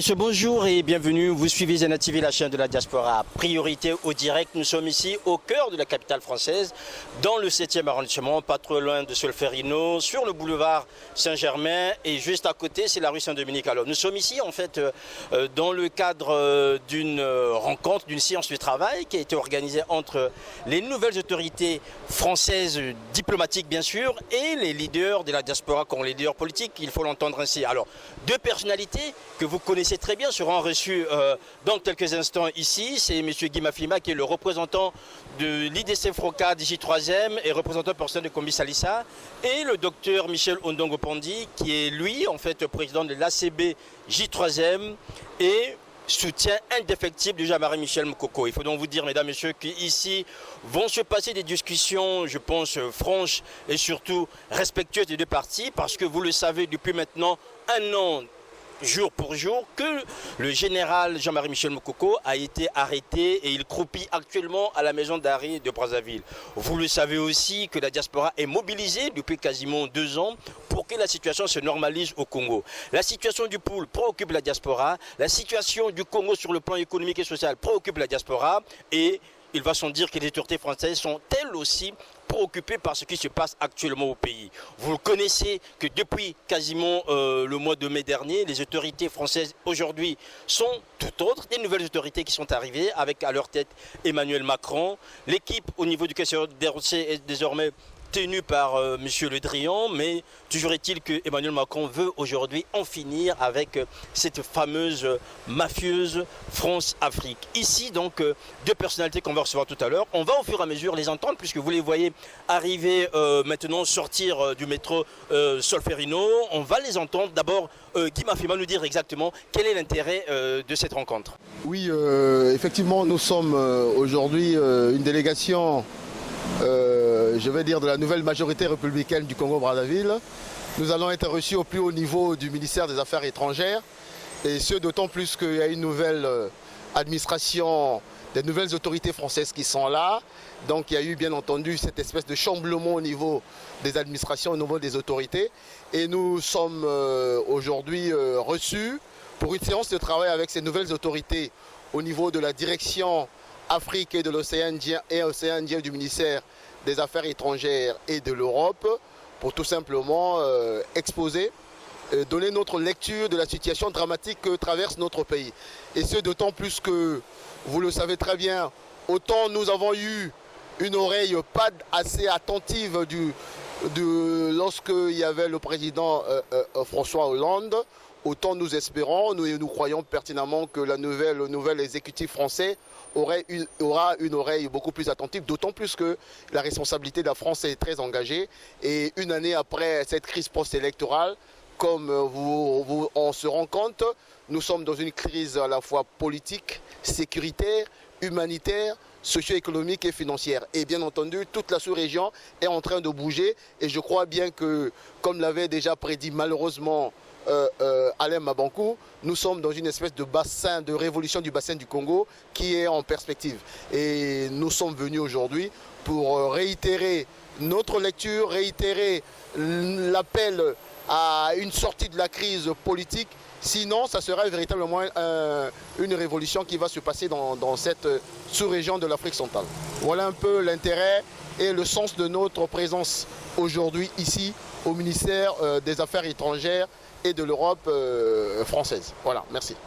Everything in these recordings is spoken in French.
messieurs, bonjour et bienvenue. Vous suivez Zena TV, la chaîne de la diaspora. Priorité au direct, nous sommes ici au cœur de la capitale française, dans le 7e arrondissement, pas trop loin de Solferino, sur le boulevard Saint-Germain et juste à côté, c'est la rue Saint-Dominique. Alors nous sommes ici en fait dans le cadre d'une rencontre, d'une séance de travail qui a été organisée entre les nouvelles autorités françaises, diplomatiques bien sûr, et les leaders de la diaspora, comme les leaders politiques, il faut l'entendre ainsi. Alors, deux personnalités que vous connaissez très bien seront reçus dans quelques instants ici. C'est M. Guy Mafima qui est le représentant de l'IDC Froca J3M et représentant personnel de Kombi Salissa, et le docteur Michel Ondongo Pandi qui est lui en fait président de l'ACB J3M et soutien indéfectible de Jean-Marie Michel Mokoko. Il faut donc vous dire, mesdames, messieurs, qu'ici vont se passer des discussions, je pense, franches et surtout respectueuses des deux parties, parce que vous le savez depuis maintenant un an, jour pour jour, que le général Jean-Marie Michel Mokoko a été arrêté et il croupit actuellement à la maison d'arrêt de Brazzaville. Vous le savez aussi que la diaspora est mobilisée depuis quasiment 2 ans pour que la situation se normalise au Congo. La situation du pool préoccupe la diaspora, la situation du Congo sur le plan économique et social préoccupe la diaspora et il va sans dire que les autorités françaises sont elles aussi préoccupées par ce qui se passe actuellement au pays. Vous connaissez que depuis quasiment le mois de mai dernier, les autorités françaises aujourd'hui sont tout autres, des nouvelles autorités qui sont arrivées avec à leur tête Emmanuel Macron. L'équipe au niveau du questionnaire est désormais tenu par M. Le Drian, mais toujours est-il que Emmanuel Macron veut aujourd'hui en finir avec cette fameuse mafieuse France-Afrique. Ici, donc, deux personnalités qu'on va recevoir tout à l'heure. On va au fur et à mesure les entendre, puisque vous les voyez arriver maintenant, sortir du métro Solferino. On va les entendre. D'abord, Guy Mafima nous dire exactement quel est l'intérêt de cette rencontre. Oui, effectivement, nous sommes aujourd'hui une délégation je vais dire de la nouvelle majorité républicaine du Congo-Brazzaville. Nous allons être reçus au plus haut niveau du ministère des Affaires étrangères et ce d'autant plus qu'il y a une nouvelle administration, des nouvelles autorités françaises qui sont là. Donc il y a eu bien entendu cette espèce de chamboulement au niveau des administrations, au niveau des autorités. Et nous sommes aujourd'hui reçus pour une séance de travail avec ces nouvelles autorités au niveau de la direction Afrique et de l'océan Indien du ministère des Affaires étrangères et de l'Europe pour tout simplement exposer, donner notre lecture de la situation dramatique que traverse notre pays. Et ce d'autant plus que, vous le savez très bien, autant nous avons eu une oreille pas assez attentive lorsqu'il y avait le président François Hollande, autant nous espérons, nous croyons pertinemment que le nouvel exécutif français aura une oreille beaucoup plus attentive, d'autant plus que la responsabilité de la France est très engagée. Et une année après cette crise post-électorale, comme on se rend compte, nous sommes dans une crise à la fois politique, sécuritaire, humanitaire, socio-économique et financière. Et bien entendu, toute la sous-région est en train de bouger. Et je crois bien que, comme l'avait déjà prédit malheureusement Alain Mabankou, nous sommes dans une espèce de bassin, de révolution du bassin du Congo qui est en perspective. Et nous sommes venus aujourd'hui pour réitérer notre lecture, réitérer l'appel à une sortie de la crise politique. Sinon, ça sera véritablement une révolution qui va se passer dans cette sous-région de l'Afrique centrale. Voilà un peu l'intérêt et le sens de notre présence aujourd'hui ici au ministère des Affaires étrangères et de l'Europe française. Voilà, merci.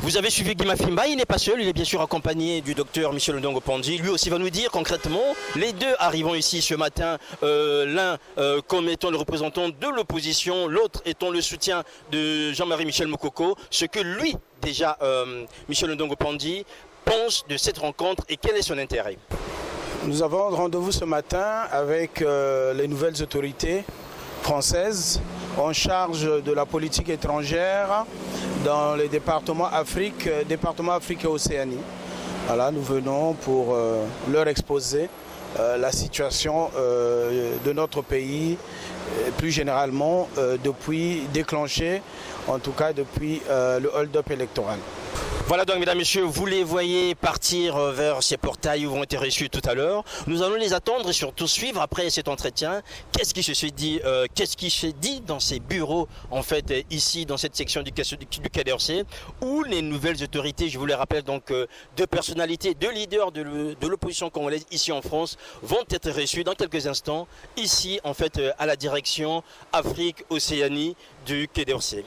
Vous avez suivi Guy Mafima, il n'est pas seul, il est bien sûr accompagné du docteur Michel Ondongo Pandi. Lui aussi va nous dire concrètement, les deux arrivant ici ce matin, l'un comme étant le représentant de l'opposition, l'autre étant le soutien de Jean-Marie Michel Mokoko, ce que lui, déjà, Michel Ondongo Pandi, pense de cette rencontre et quel est son intérêt. Nous avons rendez-vous ce matin avec les nouvelles autorités françaises en charge de la politique étrangère dans les départements Afrique et Océanie. Voilà, nous venons pour leur exposer la situation de notre pays, plus généralement depuis déclenché, en tout cas depuis le hold-up électoral. Voilà donc, mesdames, messieurs, vous les voyez partir vers ces portails où vont être reçus tout à l'heure. Nous allons les attendre et surtout suivre après cet entretien. Qu'est-ce qui se dit dans ces bureaux, en fait, ici, dans cette section du Quai d'Orsay, où les nouvelles autorités, je vous les rappelle donc, de personnalités, de leaders de l'opposition congolaise ici en France, vont être reçus dans quelques instants, ici, en fait, à la direction Afrique-Océanie du Quai d'Orsay.